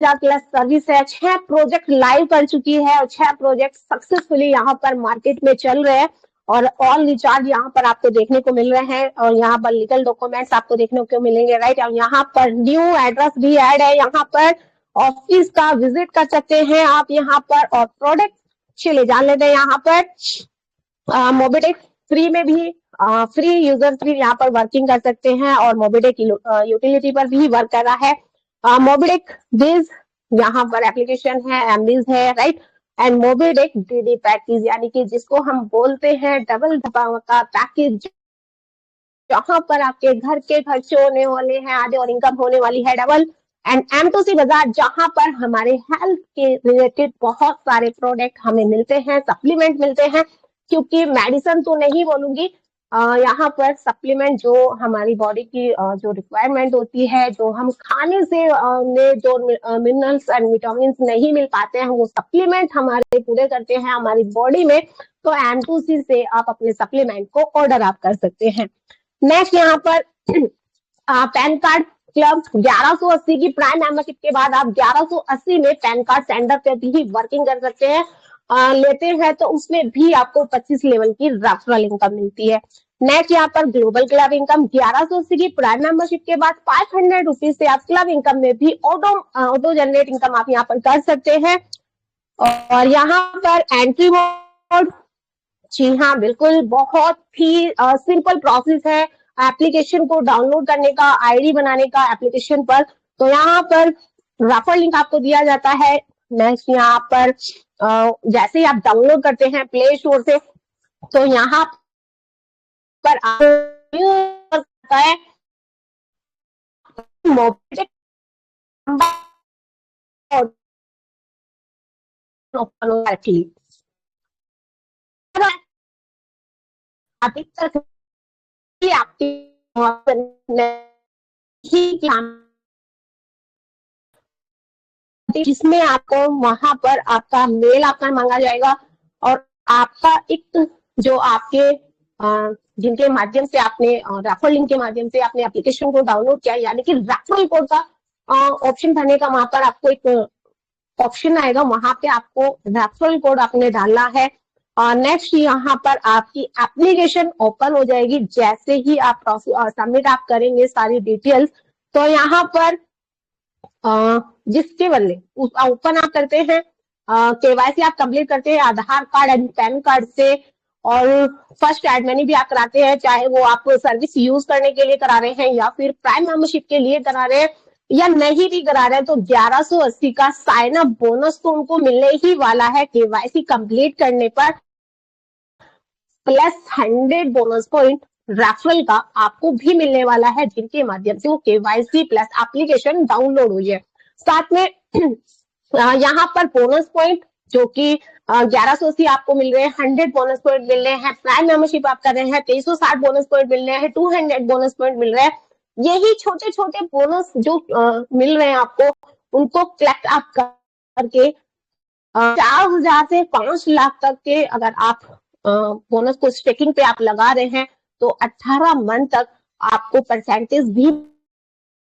Plus service है, 6 project live कर चुकी है और 6 प्रोजेक्ट सक्सेसफुली यहाँ पर मार्केट में चल रहे हैं और ऑल रिचार्ज यहाँ पर आपको देखने को मिल रहे हैं और यहाँ पर लीगल डॉक्यूमेंट्स आपको देखने को मिलेंगे, राइट। और यहाँ पर न्यू एड्रेस भी ऐड है, यहाँ पर ऑफिस का विजिट कर सकते हैं आप यहाँ पर और प्रोडक्ट चले जान लेते हैं। यहाँ पर मोबिटेक फ्री में भी फ्री यूजर फ्री यहाँ पर वर्किंग कर सकते हैं और मोबिटेक यूटिलिटी पर भी वर्क कर रहा है। मोबिटेक बीज यहाँ पर एप्लीकेशन है, एमबीज है, right. And Mobitech DD package यानी कि जिसको हम बोलते हैं डबल धमाका पैकेज, जहां पर आपके घर के खर्चे होने वाले हैं आधे और इनकम होने वाली है डबल। एंड M2C बाजार जहां पर हमारे हेल्थ के रिलेटेड बहुत सारे प्रोडक्ट हमें मिलते हैं, सप्लीमेंट मिलते हैं, क्योंकि मेडिसिन तो नहीं बोलूंगी, यहाँ पर सप्लीमेंट जो हमारी बॉडी की जो रिक्वायरमेंट होती है, जो हम खाने से जो मिनरल्स एंड विटामिन नहीं मिल पाते हैं, वो सप्लीमेंट हमारे पूरे करते हैं हमारी बॉडी में। तो M2C से आप अपने सप्लीमेंट को ऑर्डर आप कर सकते हैं। नेक्स्ट यहाँ पर पैन कार्ड क्लब 1180 की प्राइम मेंबरशिप के बाद आप 1180 में पैन कार्ड सेंटर पे भी वर्किंग कर सकते हैं। लेते हैं तो उसमें भी आपको 25 लेवल की रेफरल इनकम मिलती है। नेक्स्ट यहाँ पर ग्लोबल क्लब इनकम 1180 की प्राइम मेंबरशिप के बाद 500 रुपीज से आप क्लब इनकम में भी ऑटो जनरेट इनकम आप यहाँ पर कर सकते हैं। और यहाँ पर एंट्री मोड, जी हाँ बिल्कुल, बहुत ही सिंपल प्रोसेस है एप्लीकेशन को डाउनलोड करने का, आईडी बनाने का एप्लीकेशन पर। तो यहाँ पर रेफरल लिंक आपको दिया जाता है। नेक्स्ट यहाँ पर जैसे ही आप डाउनलोड करते हैं प्ले स्टोर से, तो यहाँ पर आता है मोबिटेक जिसमें आपको वहां पर आपका मेल आपका मांगा जाएगा और आपका एक जो आपके जिनके माध्यम से आपने रेफरल लिंक के माध्यम से आपने एप्लीकेशन को डाउनलोड किया, यानी कि रेफरल कोड का ऑप्शन भरने का वहां पर आपको एक ऑप्शन आएगा, वहां पे आपको रेफरल कोड आपने डालना है। नेक्स्ट यहाँ पर आपकी एप्लीकेशन ओपन हो जाएगी जैसे ही आप सबमिट आप करेंगे सारी डिटेल्स। तो यहाँ पर जिसके बदले ओपन आप करते हैं, केवाईसी आप कंप्लीट करते हैं आधार कार्ड एंड पैन कार्ड से, और फर्स्ट एड मनी भी आप कराते हैं, चाहे वो आप सर्विस यूज करने के लिए करा रहे हैं या फिर प्राइम मेंबरशिप के लिए करा रहे हैं या नहीं भी करा रहे हैं, तो 1180 का साइन अप बोनस तो उनको मिलने ही वाला है केवाईसी कंप्लीट करने पर, प्लस 100 बोनस पॉइंट रेफरल का आपको भी मिलने वाला है, जिनके माध्यम से वो केवाईसी प्लस एप्लीकेशन डाउनलोड हुई है। साथ में यहाँ पर बोनस पॉइंट जो कि 1180 आपको मिल रहे हैं, 100 बोनस पॉइंट मिल रहे हैं, प्राइम मेंबरशिप आप कर रहे हैं 2360 बोनस पॉइंट मिल रहे हैं, 200 बोनस पॉइंट मिल रहे हैं। यही छोटे छोटे बोनस जो मिल रहे हैं आपको, उनको कलेक्ट आप करके 4000 से 5 लाख तक के अगर आप बोनस को स्टेकिंग पे आप लगा रहे हैं, तो 18 मंथ तक आपको परसेंटेज भी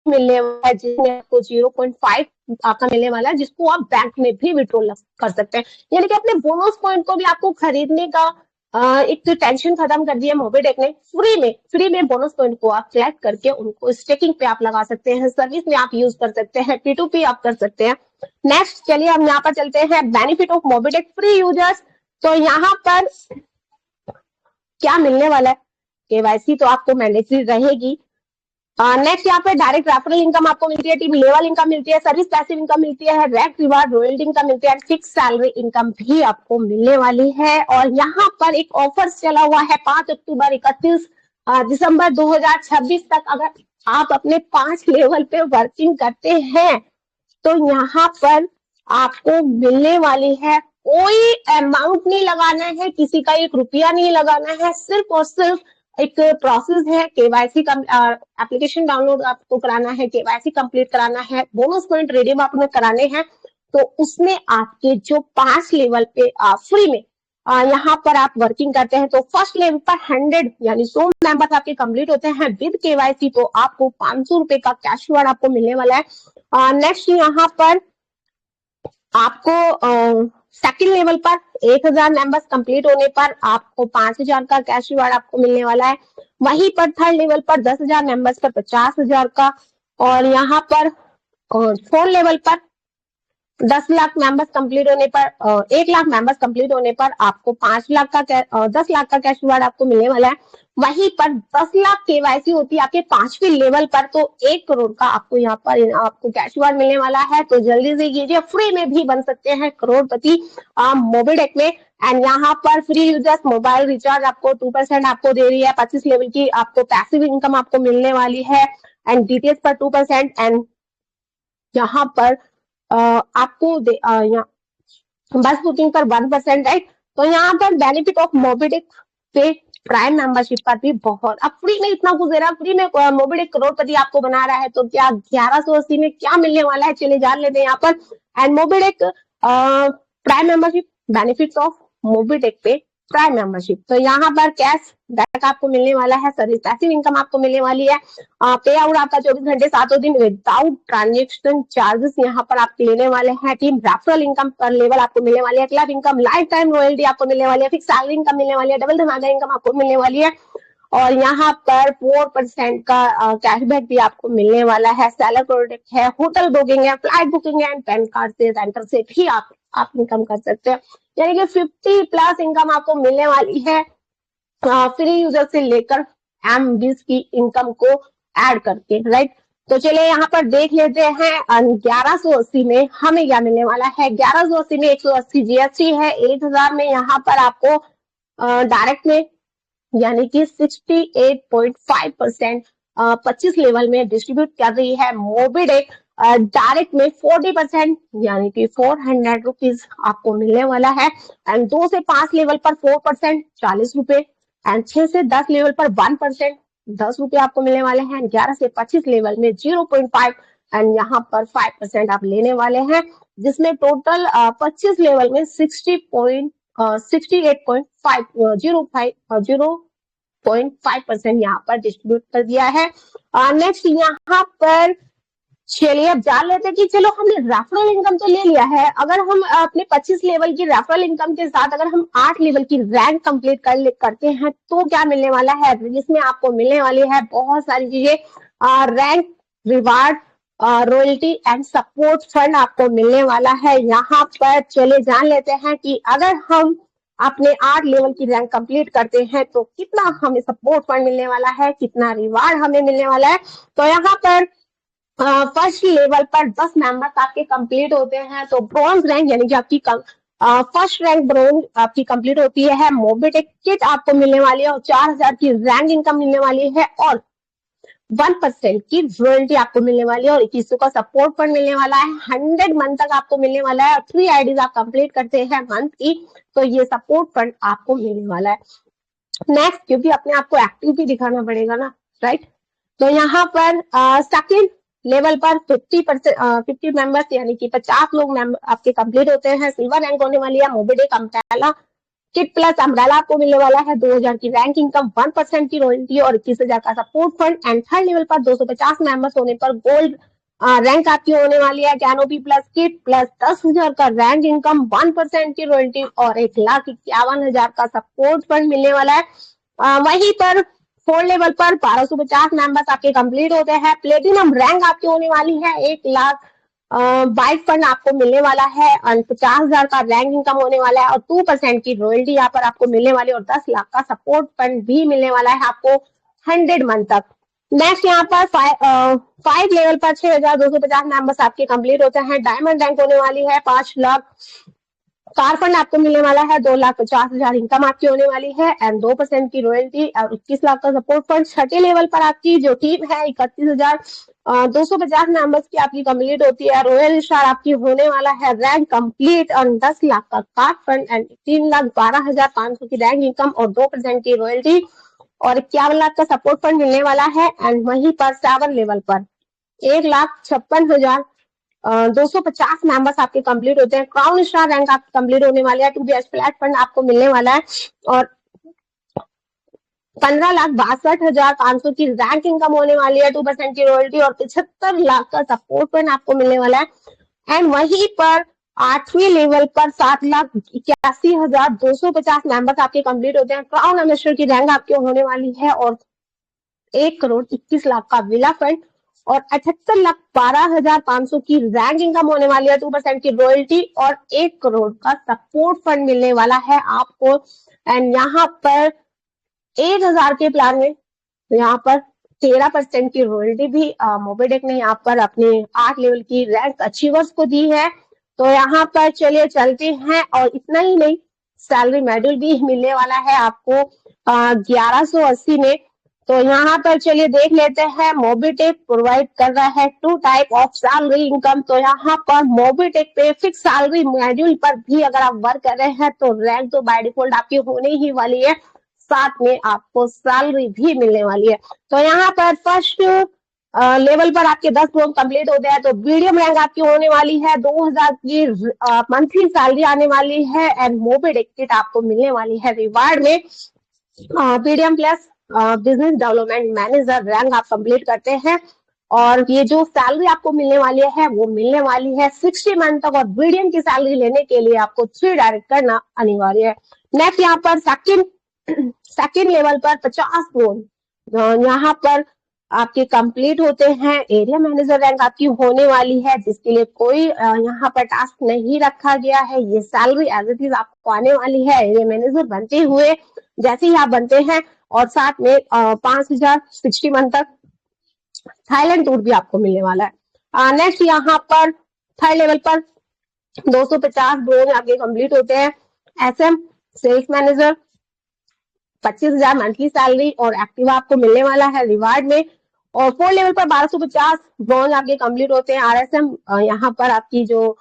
मिलने वाला है, जिसमें आपको 0.5 आपका मिलने वाला है, जिसको आप बैंक में भी विड्रॉल कर सकते हैं। यानी कि अपने बोनस पॉइंट को भी आपको खरीदने का एक टेंशन खत्म कर दिया मोबिटेक ने। फ्री में बोनस पॉइंट को आप कलेक्ट करके उनको स्टेकिंग पे आप लगा सकते हैं, सर्विस में आप यूज कर सकते हैं, P2P आप कर सकते हैं। नेक्स्ट चलिए हम यहाँ पर चलते हैं benefit of Mobitech free users. तो यहाँ पर क्या मिलने वाला है, केवाईसी तो आपको मैंडेटरी रहेगी। नेक्स्ट यहाँ पे डायरेक्ट रेफरल इनकम आपको मिलती है, टीम लेवल इनकम मिलती है, सर्विस पैसिव इनकम मिलती है, रेट रिवार्ड रॉयल्टी इनकम मिलती है, फिक्स सैलरी इनकम भी आपको मिलने वाली है। और यहाँ पर एक ऑफर चला हुआ है 5 अक्टूबर 31 दिसंबर 2026 तक। अगर आप अपने 5 लेवल पे वर्किंग करते हैं तो यहाँ पर आपको मिलने वाली है, कोई अमाउंट नहीं लगाना है, किसी का 1 रुपया नहीं लगाना है, सिर्फ और सिर्फ एक प्रोसेस है, केवाईसी का एप्लीकेशन डाउनलोड आपको कराना है, केवाईसी कंप्लीट कराना है, बोनस पॉइंट रिडीम आपने कराने हैं। तो उसमें आपके जो 5 लेवल पे फ्री में यहाँ पर आप वर्किंग करते हैं, तो फर्स्ट लेवल पर 100 यानी 100 मेंबर्स आपके कंप्लीट होते हैं विद केवाईसी, तो आपको 500 रुपए का कैश रिवार्ड आपको मिलने वाला है। नेक्स्ट यहाँ पर आपको सेकंड लेवल पर 1000 मेंबर्स कंप्लीट होने पर आपको 5000 का कैश रिवार्ड आपको मिलने वाला है। वहीं पर थर्ड लेवल पर 10,000 मेंबर्स पर 50,000 का, और यहाँ पर फोर्थ लेवल पर 10 लाख मेंबर्स कंप्लीट होने पर 1 लाख मेंबर्स कंप्लीट होने पर आपको 5 लाख का 10 लाख का कैश रिवार्ड आपको मिलने वाला है। वहीं पर 10 लाख केवाईसी होती है आपके 5वीं लेवल पर, तो 1 करोड़ का आपको यहाँ पर आपको कैश रिवार्ड मिलने वाला है। तो जल्दी से कीजिए, फ्री में भी बन सकते हैं करोड़पति मोबिडेक में। एंड यहाँ पर फ्री यूजर्स मोबाइल रिचार्ज आपको 2% आपको दे रही है। 25 लेवल की आपको पैसिव इनकम आपको मिलने वाली है एंड डीटीएच पर 2%। एंड यहाँ पर आपको बस बुकिंग पर 1%, राइट। तो यहाँ पर बेनिफिट ऑफ मोबिडिक पे प्राइम मेंबरशिप पर भी बहुत, अब फ्री में इतना कुछ दे रहा है, फ्री में मोबिडिक करोड़पति आपको बना रहा है, तो क्या 1180 में क्या मिलने वाला है, चलिए जान लेते हैं यहाँ पर। एंड मोबिडिक प्राइम मेंबरशिप, बेनिफिट्स ऑफ मोबिडिक पे प्राइम मेंबरशिप, तो यहाँ पर कैश बैक आपको मिलने वाला है, सर्विस पैसिव इनकम आपको मिलने वाली है, पे आउट आपका 24 घंटे 7 दिन विदाउट ट्रांजेक्शन चार्जेस यहाँ पर आप लेने वाले हैं। टीम रेफरल इनकम पर लेवल आपको मिलने वाली है, club income, life time royalty आपको मिलने वाली है, फिक्स सैलरी इनकम मिलने वाली है, डबल धमाका इनकम आपको मिलने वाली है, और यहाँ पर 4% का कैशबैक भी आपको मिलने वाला है। सेलर प्रोडक्ट है, होटल बुकिंग है, फ्लाइट बुकिंग है, पैन कार्ड से, सेंटर से भी आप इनकम कर सकते हैं, यानी कि 50+ इनकम आपको मिलने वाली है फ्री यूजर से लेकर M20 की इनकम को ऐड करके, राइट। तो चलिए यहाँ पर देख लेते हैं 1180 में हमें क्या मिलने वाला है। 1180 में 180 जीएसटी है, 1000 में यहाँ पर आपको डायरेक्ट में यानी कि 68.5% 25 लेवल में डिस्ट्रीब्यूट कर रही है मोबिडिक। डायरेक्ट में 40% यानी कि 400 रुपीज आपको मिलने वाला है। एंड 2 से 5 लेवल पर 4% 40 रुपए, एंड 6 से 10 लेवल पर 1% 10 रुपए आपको मिलने वाले हैं। 11 से 25 लेवल में 0.5 एंड यहाँ पर 5% आप लेने वाले हैं, जिसमें टोटल 25 लेवल में 0.5% यहाँ पर डिस्ट्रीब्यूट कर दिया है। नेक्स्ट यहाँ पर चलिए अब जान लेते हैं कि चलो हमने रेफरल इनकम तो ले लिया है, अगर हम अपने 25 लेवल की रेफरल इनकम के साथ अगर हम 8 लेवल की रैंक कंप्लीट करते हैं तो क्या मिलने वाला है। जिसमें आपको मिलने वाली है बहुत सारी चीजें, rank, reward, royalty and support fund आपको मिलने वाला है। यहाँ पर चले जान लेते हैं कि अगर हम अपने 8 लेवल की रैंक कंप्लीट करते हैं तो कितना हमें सपोर्ट फंड मिलने वाला है, कितना रिवार्ड हमें मिलने वाला है। तो यहाँ पर फर्स्ट लेवल पर 10 मेंबर्स आपके कंप्लीट होते हैं तो ब्रॉन्ज रैंक यानी कि आपकी फर्स्ट रैंक ब्रॉन्ज आपकी कंप्लीट होती है, मोबिडिक किट आपको मिलने वाली है और 4000 की रैंक इनकम मिलने वाली है और 1% की रॉयल्टी आपको मिलने वाली है और 2100 का सपोर्ट फंड मिलने वाला है। 100 मंथ तक आपको मिलने वाला है और 3 आईडीज आप कंप्लीट करते हैं मंथ की तो ये सपोर्ट फंड आपको मिलने वाला है। नेक्स्ट, क्योंकि अपने आपको एक्टिव भी दिखाना पड़ेगा ना, राइट। तो यहाँ पर सेकंड लेवल पर 50 मेंबर्स यानी कि 50 लोग आपके कंप्लीट होते हैं, सिल्वर रैंक होने वाली है। मोबिडिक अम्ब्रेला किट प्लस अम्ब्रेला आपको मिलने वाला है, 2000 की रैंक इनकम, 1% की रॉयल्टी और 21,000 का support fund. And third level पर 250 मेंबर्स होने पर गोल्ड रैंक आपकी होने वाली है, कैनोपी प्लस किट प्लस 10,000 का रैंक इनकम, 1% की रॉयल्टी और 1,51,000 का सपोर्ट फंड मिलने वाला है। वहीं पर 4 लेवल पर 1250 मेंबर्स आपके कंप्लीट होते हैं। प्लेटिनम रैंक आपकी होने वाली है, 1,22,000 फंड आपको मिलने वाला है और 50,000 का रैंक इनकम होने वाला है और 2% की रॉयल्टी यहाँ पर आपको मिलने वाली है और 10 लाख का सपोर्ट फंड भी मिलने वाला है आपको 100 मंथ तक। नेक्स्ट यहाँ पर 5 लेवल पर 6,250 मेंबर्स आपके कंप्लीट होते हैं। डायमंड रैंक होने वाली है 5 लाख, कार फंड आपको मिलने वाला है 2,50,000 इनकम आपकी होने वाली है एंड 2% की रॉयल्टी और 21 लाख का सपोर्ट फंड। छठे लेवल पर आपकी जो टीम है 31,250 मेंबर्स की आपकी कंप्लीट होती है। रॉयल स्टार आपकी होने वाला है रैंक कंप्लीट और 10 लाख का कार फंड एंड 3,12,500 की रैंक इनकम और 2% की रॉयल्टी और 51 लाख का सपोर्ट फंड मिलने वाला है। एंड वहीं पर 7 लेवल पर 1,56,250 मेंबर्स आपके कंप्लीट होते हैं। क्राउन स्टार रैंक आपकी कंप्लीट होने वाला है, 2 BH फ्लैट फंड आपको मिलने वाला है और 15,62,500 की रैंक इनकम होने वाली है, 2% की रॉयल्टी और 75 लाख का सपोर्ट फंड आपको मिलने वाला है। एंड वहीं पर 8वीं लेवल पर 7,81,250 मेंबर्स आपके कंप्लीट होते हैं। क्राउन एम्बेसडर की रैंक आपकी होने वाली है और 1,21,00,000 का विला फंड और 78,12,500 की रैंक इनकम होने वाली है। 2% की रॉयल्टी और 1 करोड़ का सपोर्ट फंड मिलने वाला है आपको। एंड यहाँ पर 1,000 के प्लान में यहाँ पर 13% की रॉयल्टी भी मोबिटेक ने यहाँ पर अपने 8 लेवल की रैंक अचीवर्स को दी है। तो यहाँ पर चलिए चलते हैं, और इतना ही नहीं, सैलरी मेडल भी मिलने वाला है आपको 1180 में। तो यहाँ पर चलिए देख लेते हैं, मोबिटेक प्रोवाइड कर रहा है 2 टाइप ऑफ सैलरी इनकम। तो यहाँ पर मोबिटेक पे फिक्स सैलरी मॉड्यूल पर भी अगर आप वर्क कर रहे हैं तो रैंक तो बाय डिफॉल्ट आपकी होने ही वाली है, साथ में आपको सैलरी भी मिलने वाली है। तो यहाँ पर फर्स्ट लेवल पर आपके 10 प्रोम कंप्लीट होते हैं तो मीडियम रैंक आपकी होने वाली है, 2,000 की मंथली सैलरी आने वाली है एंड मोबिटेक किट आपको मिलने वाली है रिवार्ड में। Medium plus business development manager rank आप कंप्लीट करते हैं और ये जो सैलरी आपको मिलने वाली है वो मिलने वाली है 60 मंथ तक, और मीडियम की सैलरी लेने के लिए आपको 3 डायरेक्ट करना अनिवार्य है। नेक्स्ट यहाँ पर सेकंड लेवल पर 50 प्रोम यहाँ पर आपके कंप्लीट होते हैं। एरिया मैनेजर रैंक आपकी होने वाली है, जिसके लिए कोई यहाँ पर टास्क नहीं रखा गया है। ये सैलरी एज इट इज आपको आने वाली है एरिया मैनेजर बनते हुए, जैसे ही आप बनते हैं, और साथ में 5,000 60 मंथ तक थाईलैंड टूर भी आपको मिलने वाला है। नेक्स्ट यहाँ पर थर्ड लेवल पर 250 ब्रोन आपके कंप्लीट होते हैं। SM sales manager 25,000 monthly salary और एक्टिवा आपको मिलने वाला है रिवार्ड में। और 4 लेवल पर 1250 ब्रोन आपके कंप्लीट होते हैं। आरएसएम यहाँ पर आपकी जो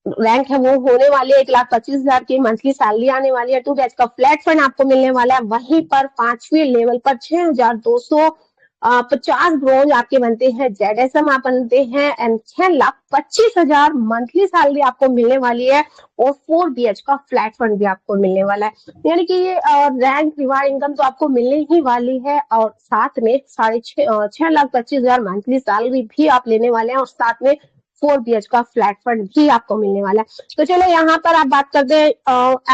रैंक है वो होने वाली है 1,25,000 की मंथली सैलरी आने वाली है। 2 बैच का फ्लैट फंड आपको मिलने वाला है। वहीं पर 5वीं लेवल पर 6,250 ब्रोंज आपके बनते हैं। जेडएसएम आप बनते हैं एंड 6,25,000 मंथली सैलरी आपको मिलने वाली है और 4 बीएच का फ्लैट फंड भी आपको मिलने वाला है। यानी कि ये रैंक रिवार्ड इनकम तो आपको मिलने ही वाली है और साथ में 6,25,000 मंथली सैलरी भी आप लेने वाले हैं और साथ में 4 बीएच का फ्लैट फंड भी आपको मिलने वाला है। तो चलो यहाँ पर आप बात करते हैं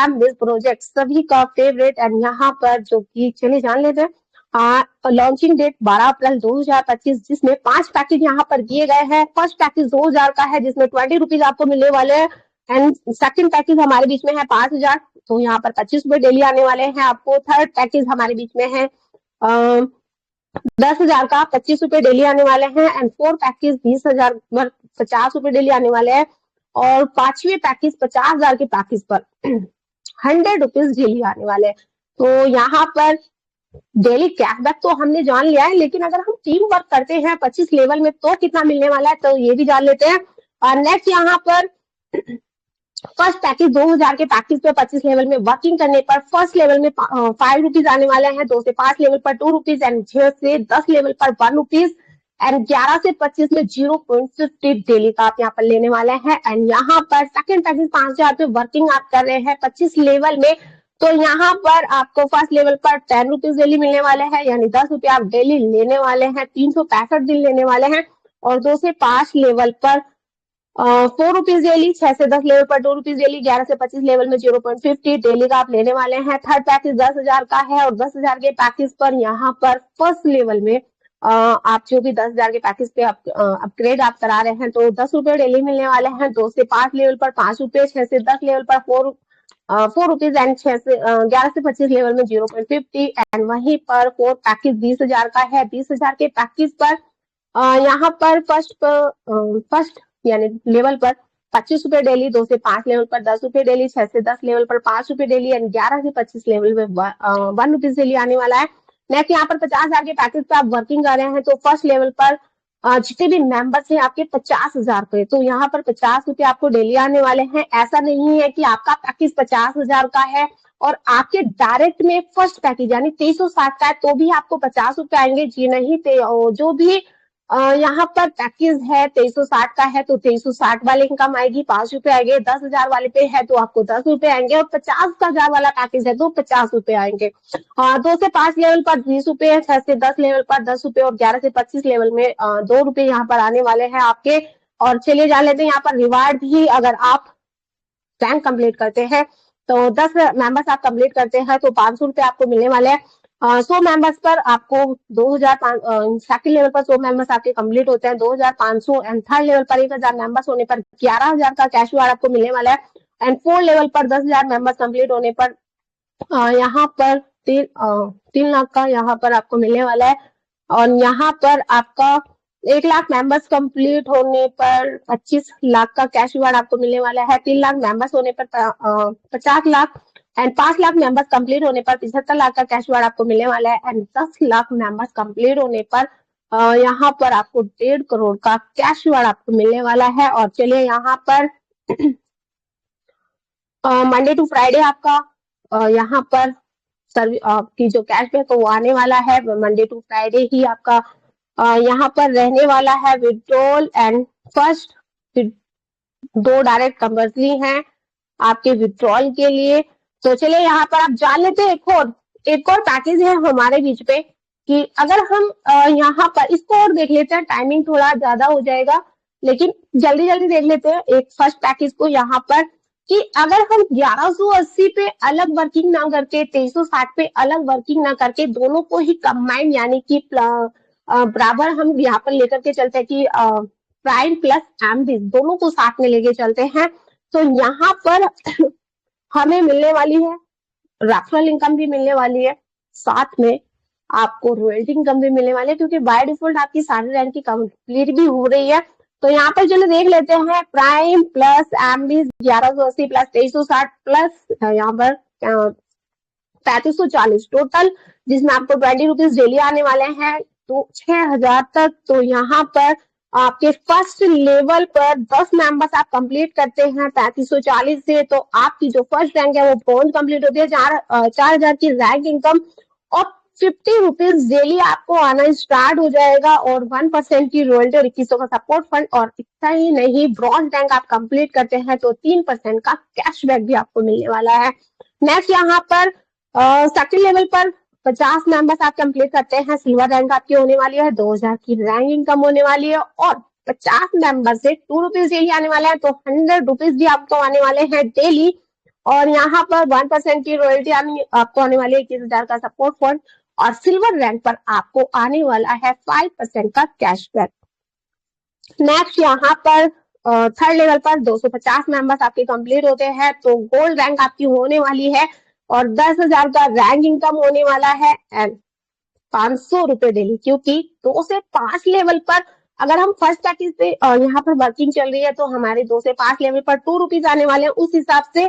एमबिज प्रोजेक्ट सभी का फेवरेट, एंड यहाँ पर जो कि चलिए जान लेते हैं लॉन्चिंग डेट 12 अप्रैल 2025, जिसमें 5 पैकेज यहाँ पर दिए गए हैं। फर्स्ट पैकेज 2,000 का है, जिसमें 20 रुपीज आपको मिलने वाले हैं एंड सेकंड पैकेज हमारे बीच में है 5,000, तो यहाँ पर 25 रुपए डेली आने वाले हैं आपको। थर्ड पैकेज हमारे बीच में है 10,000 का 25 रुपए डेली आने वाले हैं एंड 4 पैकेज 20,000 पर 50 रुपए डेली आने वाले हैं और 5वें पैकेज 50,000 के पैकेज पर 100 रुपीज डेली आने वाले हैं। तो यहाँ पर डेली कैशबैक तो हमने जान लिया है, लेकिन अगर हम टीम वर्क करते हैं 25 लेवल में तो कितना मिलने वाला है, तो ये भी जान लेते हैं। और नेक्स्ट यहाँ पर फर्स्ट पैकेज 2,000 के पैकेज पे 25 लेवल में वर्किंग करने पर फर्स्ट लेवल में 5 रुपीज आने वाले हैं, 2 से 5 लेवल पर 2 रुपीज एंड 6 से 10 लेवल पर 1 रुपीज एंड 11 से 25 में 0.50 डेली का आप यहाँ पर लेने वाले हैं। एंड यहाँ पर सेकंड पैकेज 5,000 पे वर्किंग आप कर रहे हैं 25 लेवल में, तो यहाँ पर आपको फर्स्ट लेवल पर 10 रुपीज डेली मिलने वाले हैं, यानी 10 रुपये आप डेली लेने वाले हैं, 365 दिन लेने वाले हैं। और 2 से 5 लेवल पर 4 रुपीज डेली, 6 से 10 लेवल पर 2 रुपीज डेली, 11 से 25 लेवल में 0.50 डेली का आप लेने वाले हैं। थर्ड पैकेज 10,000 का है और 10,000 के पैकेज पर यहाँ पर फर्स्ट लेवल में आप जो भी 10,000 के पैकेज पे अपग्रेड आप करा रहे हैं तो 10 रुपए डेली मिलने वाले हैं। 2 से 5 लेवल पर 5 रुपए, 6 से 10 लेवल पर 4 रुपीज एंड 11 से 25 लेवल में 0.50 एंड वहीं पर 4 पैकेज 20,000 का है। 20,000 के पैकेज पर यहाँ पर फर्स्ट यानी लेवल पर 25 रुपए डेली, 2 से 5 लेवल पर 10 रुपए डेली, 6 से 10 लेवल पर 5 रुपए डेली एंड 11 से 25 लेवल में 1 रुपीज डेली आने वाला है। नेक्स्ट यहाँ पर 50,000 के पैकेज पे आप वर्किंग कर रहे हैं तो फर्स्ट लेवल पर जितने भी मेंबर्स हैं आपके 50,000 के, तो यहाँ पर 50 रुपए आपको डेली आने वाले हैं। ऐसा नहीं है कि आपका पैकेज 50,000 का है और आपके डायरेक्ट में फर्स्ट पैकेज यानी 360 का है तो भी आपको 50 रुपए आएंगे, जी नहीं। जो भी यहाँ पर पैकेज है 360 का है तो 360 वाले इनकम आएगी 5 रुपए आएंगे, 10,000 वाले पे है तो आपको 10 रुपए आएंगे और 50,000 वाला पैकेज है तो 50 रुपए आएंगे। 2 से 5 लेवल पर 20 रुपए, 6 से 10 लेवल पर 10 रुपए और 11 से 25 लेवल में 2 रुपए यहाँ पर आने वाले हैं आपके। और चलिए जान लेते हैं यहाँ पर रिवार्ड भी। अगर आप रैंक कंप्लीट करते हैं तो 10 मेंबर्स आप कंप्लीट करते हैं तो 500 रुपए आपको मिलने वाले हैं। 100 मेंबर्स पर आपको 2000, सेकंड लेवल पर 100 मेंबर्स आपके कंप्लीट होते हैं 2500 एंड थर्ड लेवल पर 1000 मेंबर्स होने पर 11000 का कैश रिवार्ड आपको मिलने वाला है। एंड फोर्थ लेवल पर 10,000 मेंबर्स कंप्लीट होने पर यहाँ पर 3 लाख का यहाँ पर आपको मिलने वाला है। और यहाँ पर आपका 1 लाख मेंबर्स कंप्लीट होने पर 25 लाख का कैश रिवार्ड आपको मिलने वाला है। 3 लाख मेंबर्स होने पर 50 lakh and 5 lakh members complete होने पर 75 लाख का कैश रिवार्ड आपको मिलने वाला है। एंड 10 लाख मेंबर्स कंप्लीट होने पर यहाँ पर आपको 1.5 करोड़ का कैश रिवार्ड आपको मिलने वाला है। और चलिए यहाँ पर मंडे टू फ्राइडे आपका यहाँ पर आपकी जो कैशबैक वो आने वाला है। मंडे टू फ्राइडे ही आपका यहाँ पर रहने वाला है। Withdrawal and first 2 direct compulsory हैं आपके विड्रॉल के लिए। तो चलिए यहाँ पर आप जान लेते हैं एक और पैकेज है हमारे बीच पे कि अगर हम यहाँ पर इसको और देख लेते हैं, टाइमिंग थोड़ा ज्यादा हो जाएगा लेकिन जल्दी जल्दी देख लेते हैं एक फर्स्ट पैकेज को यहाँ पर कि अगर हम 1180 पे अलग वर्किंग ना करके 2360 पे अलग वर्किंग ना करके दोनों को ही कंबाइंड यानी कि बराबर हम यहाँ पर लेकर के चलते हैं कि प्राइम प्लस एमडी दोनों को साथ में लेके चलते हैं तो यहाँ पर हमें मिलने वाली है रेफरल इनकम भी मिलने वाली है, साथ में आपको रॉयल्टी इनकम भी मिलने वाली है क्योंकि बाय डिफॉल्ट आपकी सारी रैंक की कंप्लीट भी हो रही है। तो यहाँ पर चलो देख लेते हैं prime plus MB 1180 plus 2360 plus यहाँ पर 3540 टोटल जिसमें आपको 20 रुपीज डेली आने वाले हैं तो 6000 तक। तो यहाँ पर आपके फर्स्ट लेवल पर 10 मेंबर्स आप कंप्लीट करते हैं 3540 से तो आपकी जो फर्स्ट रैंक है वो पहुंच कंप्लीट होती है 4000 की रैंक इनकम और 50 रुपीज डेली आपको आना स्टार्ट हो जाएगा और 1% की रॉयल्टी और 2100 का सपोर्ट फंड। और इतना ही नहीं, ब्रॉन्ज रैंक आप कंप्लीट करते हैं तो 3% का कैशबैक भी आपको मिलने वाला है। नेक्स्ट यहाँ पर सेकंड लेवल पर 50 मेंबर्स आप कंप्लीट करते हैं, सिल्वर रैंक आपकी होने वाली है 2000 की रैंक इनकम होने वाली है और 50 मेंबर से 2 रुपीज डेली आने वाला है तो 100 रुपीज भी आपको आने वाले हैं डेली। और यहाँ पर 1% की रॉयल्टी आपको आने वाली है 21,000 का सपोर्ट फंड और सिल्वर रैंक पर आपको आने वाला है 5% का कैशबैक। नेक्स्ट यहाँ पर थर्ड लेवल पर 250 मेंबर्स आपके कंप्लीट होते हैं तो गोल्ड रैंक आपकी होने वाली है और 10,000 का रैंक इनकम होने वाला है एंड 500 रुपए डेली क्योंकि 2 से 5 लेवल पर अगर हम फर्स्ट पैकेज पे यहाँ पर वर्किंग चल रही है तो हमारे 2 से 5 लेवल पर 2 रुपीज आने वाले हैं। उस हिसाब से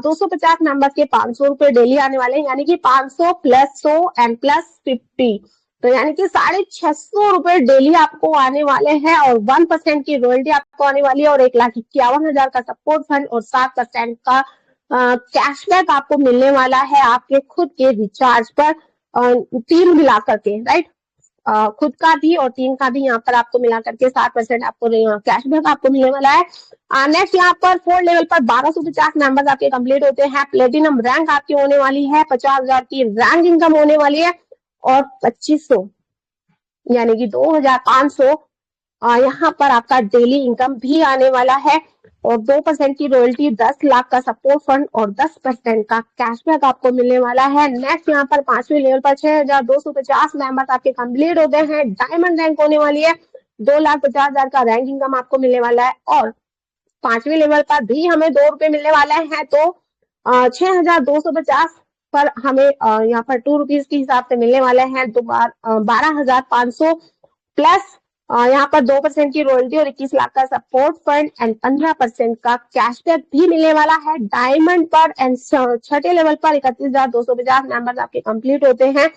250 मेंबर्स के 500 रुपए डेली आने वाले हैं यानी कि 500 प्लस 100 एंड प्लस 50 तो यानी कि 650 रुपए डेली आपको आने वाले हैं और 1% की रॉयल्टी आपको आने वाली है और 1,51,000 का सपोर्ट फंड और 7% का कैशबैक आपको मिलने वाला है आपके खुद के रिचार्ज पर, 3 मिला करके राइट, खुद का भी और 3 का भी यहाँ पर आपको मिला करके 7% आपको कैशबैक आपको मिलने वाला है। नेक्स्ट यहाँ पर 4 लेवल पर 1250 मेंबर्स आपके कंप्लीट होते हैं, प्लेटिनम रैंक आपकी होने वाली है, 50,000 की रैंक इनकम होने वाली है और 2500 यानी कि 2,500 यहाँ पर आपका डेली इनकम भी आने वाला है और 2% की रॉयल्टी, 10 लाख का सपोर्ट फंड और 10% का कैशबैक आपको मिलने वाला है। नेक्स्ट यहाँ पर 5वें लेवल पर 6,250 मेंबर्स आपके कंप्लीट होते हैं, डायमंड रैंक होने वाली है, 2,50,000 का रैंक इनकम आपको मिलने वाला है और 5वें लेवल पर भी हमें 2 रुपए मिलने वाले हैं तो 6,250 पर हमें यहाँ पर 2 रुपीज के हिसाब से मिलने वाले हैं तो 12,500 प्लस यहाँ पर 2% की रॉयल्टी और 21 लाख का सपोर्ट फंड एंड 15% का कैशबैक भी मिलने वाला है डायमंड पर। एंड छठे लेवल पर 31,250 मेंबर्स आपके कंप्लीट होते हैं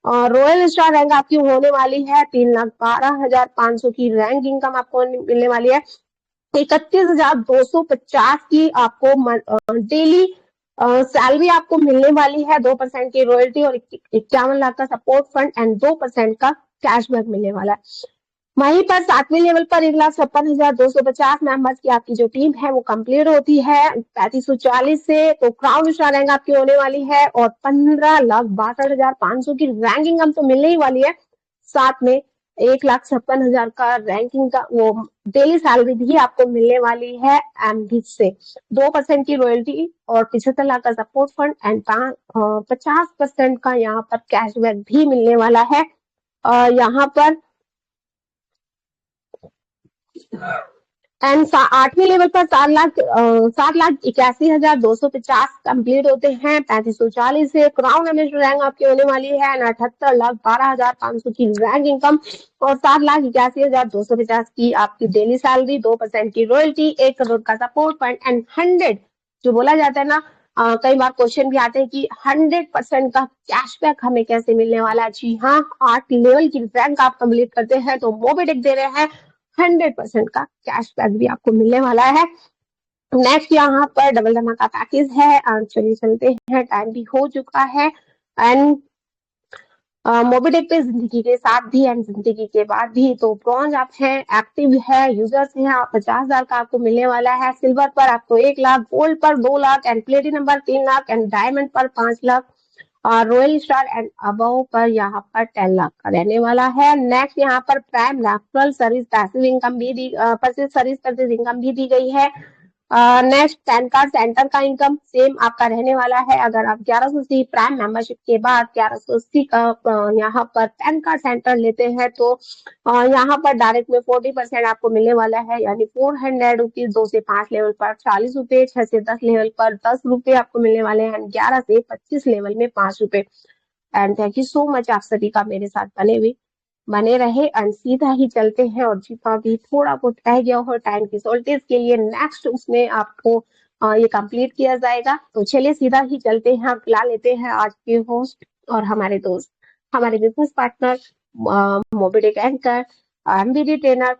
और रॉयल स्टार रैंक आपकी होने वाली है 3,12,500 की रैंक इनकम आपको मिलने वाली है, 31,250 की आपको डेली सैलरी आपको मिलने वाली है, 2% की रॉयल्टी और 51 लाख का सपोर्ट फंड एंड 2% का कैशबैक मिलने वाला है। वहीं पर 7वें लेवल पर 1,56,250 मेंबर्स की आपकी जो टीम है वो कंप्लीट होती है 3540 से तो क्राउन स्टार रैंक आपकी होने वाली है और 15,62,500 की रैंक इनकम तो मिलने ही वाली है, साथ में 1,56,000 का रैंकिंग का वो डेली सैलरी भी आपको मिलने वाली है एमबीज से। 2% की रॉयल्टी और 75 लाख का सपोर्ट फंड एंड 50% का यहाँ पर कैशबैक भी मिलने वाला है। यहाँ पर एंड 8वें लेवल पर 7,81,250 कंप्लीट होते हैं। 3540 से क्राउन एमएस रैंक आपकी होने वाली है। 78,12,500 की रैंक इनकम और 7,81,250 की आपकी डेली सैलरी, 2% की रॉयल्टी, 1 करोड़ का सपोर्ट फंड एंड 100 जो बोला जाता है ना, कई बार क्वेश्चन भी आते हैं कि 100% का कैशबैक हमें कैसे मिलने वाला है। जी हाँ, 8 लेवल की रैंक आप कंप्लीट करते हैं तो मोबिटेक दे रहे हैं 100% का कैशबैक भी आपको मिलने वाला है। नेक्स्ट यहाँ पर डबल धमाका पैकेज है। चलिए चलते हैं, टाइम भी हो चुका है। एंड मोबिटेक पे जिंदगी के साथ भी एंड जिंदगी के बाद भी तो ब्रॉन्ज आप हैं, एक्टिव है, यूजर्स हैं, आप 50,000 का आपको मिलने वाला है। सिल्वर पर आपको 1 लाख, गोल्ड पर 2 लाख एंड प्लेटिनम पर 3 लाख एंड डायमंड पर 5 lakh, royal star and above पर यहाँ पर 10 लाख का रहने वाला है। नेक्स्ट यहाँ पर prime referral service passive income भी दी, सर्विस पैसिव इनकम भी दी गई है। नेक्स्ट पैन कार्ड सेंटर का इनकम सेम आपका रहने वाला है। अगर आप 1180 प्राइम मेंबरशिप के बाद 1180 का यहाँ पर पैन कार्ड सेंटर लेते हैं तो यहाँ पर डायरेक्ट में 40% आपको मिलने वाला है, यानी 400 रुपीज। 2 से 5 लेवल पर 40 रुपए, 6 से 10 लेवल पर 10 रुपए आपको मिलने वाले हैं, 11 से 25 लेवल में 5 रुपए। And thank you so much आप सभी का मेरे साथ बने रहे। एंड सीधा ही चलते हैं, और जितना भी थोड़ा बहुत रह गया हो टाइम की शॉर्टेज के लिए नेक्स्ट उसमें आपको ये कंप्लीट किया जाएगा। तो चलिए सीधा ही चलते हैं, बुला लेते हैं आज के होस्ट और हमारे दोस्त, हमारे बिजनेस पार्टनर, मोबिटेक एंकर, एमबीडी ट्रेनर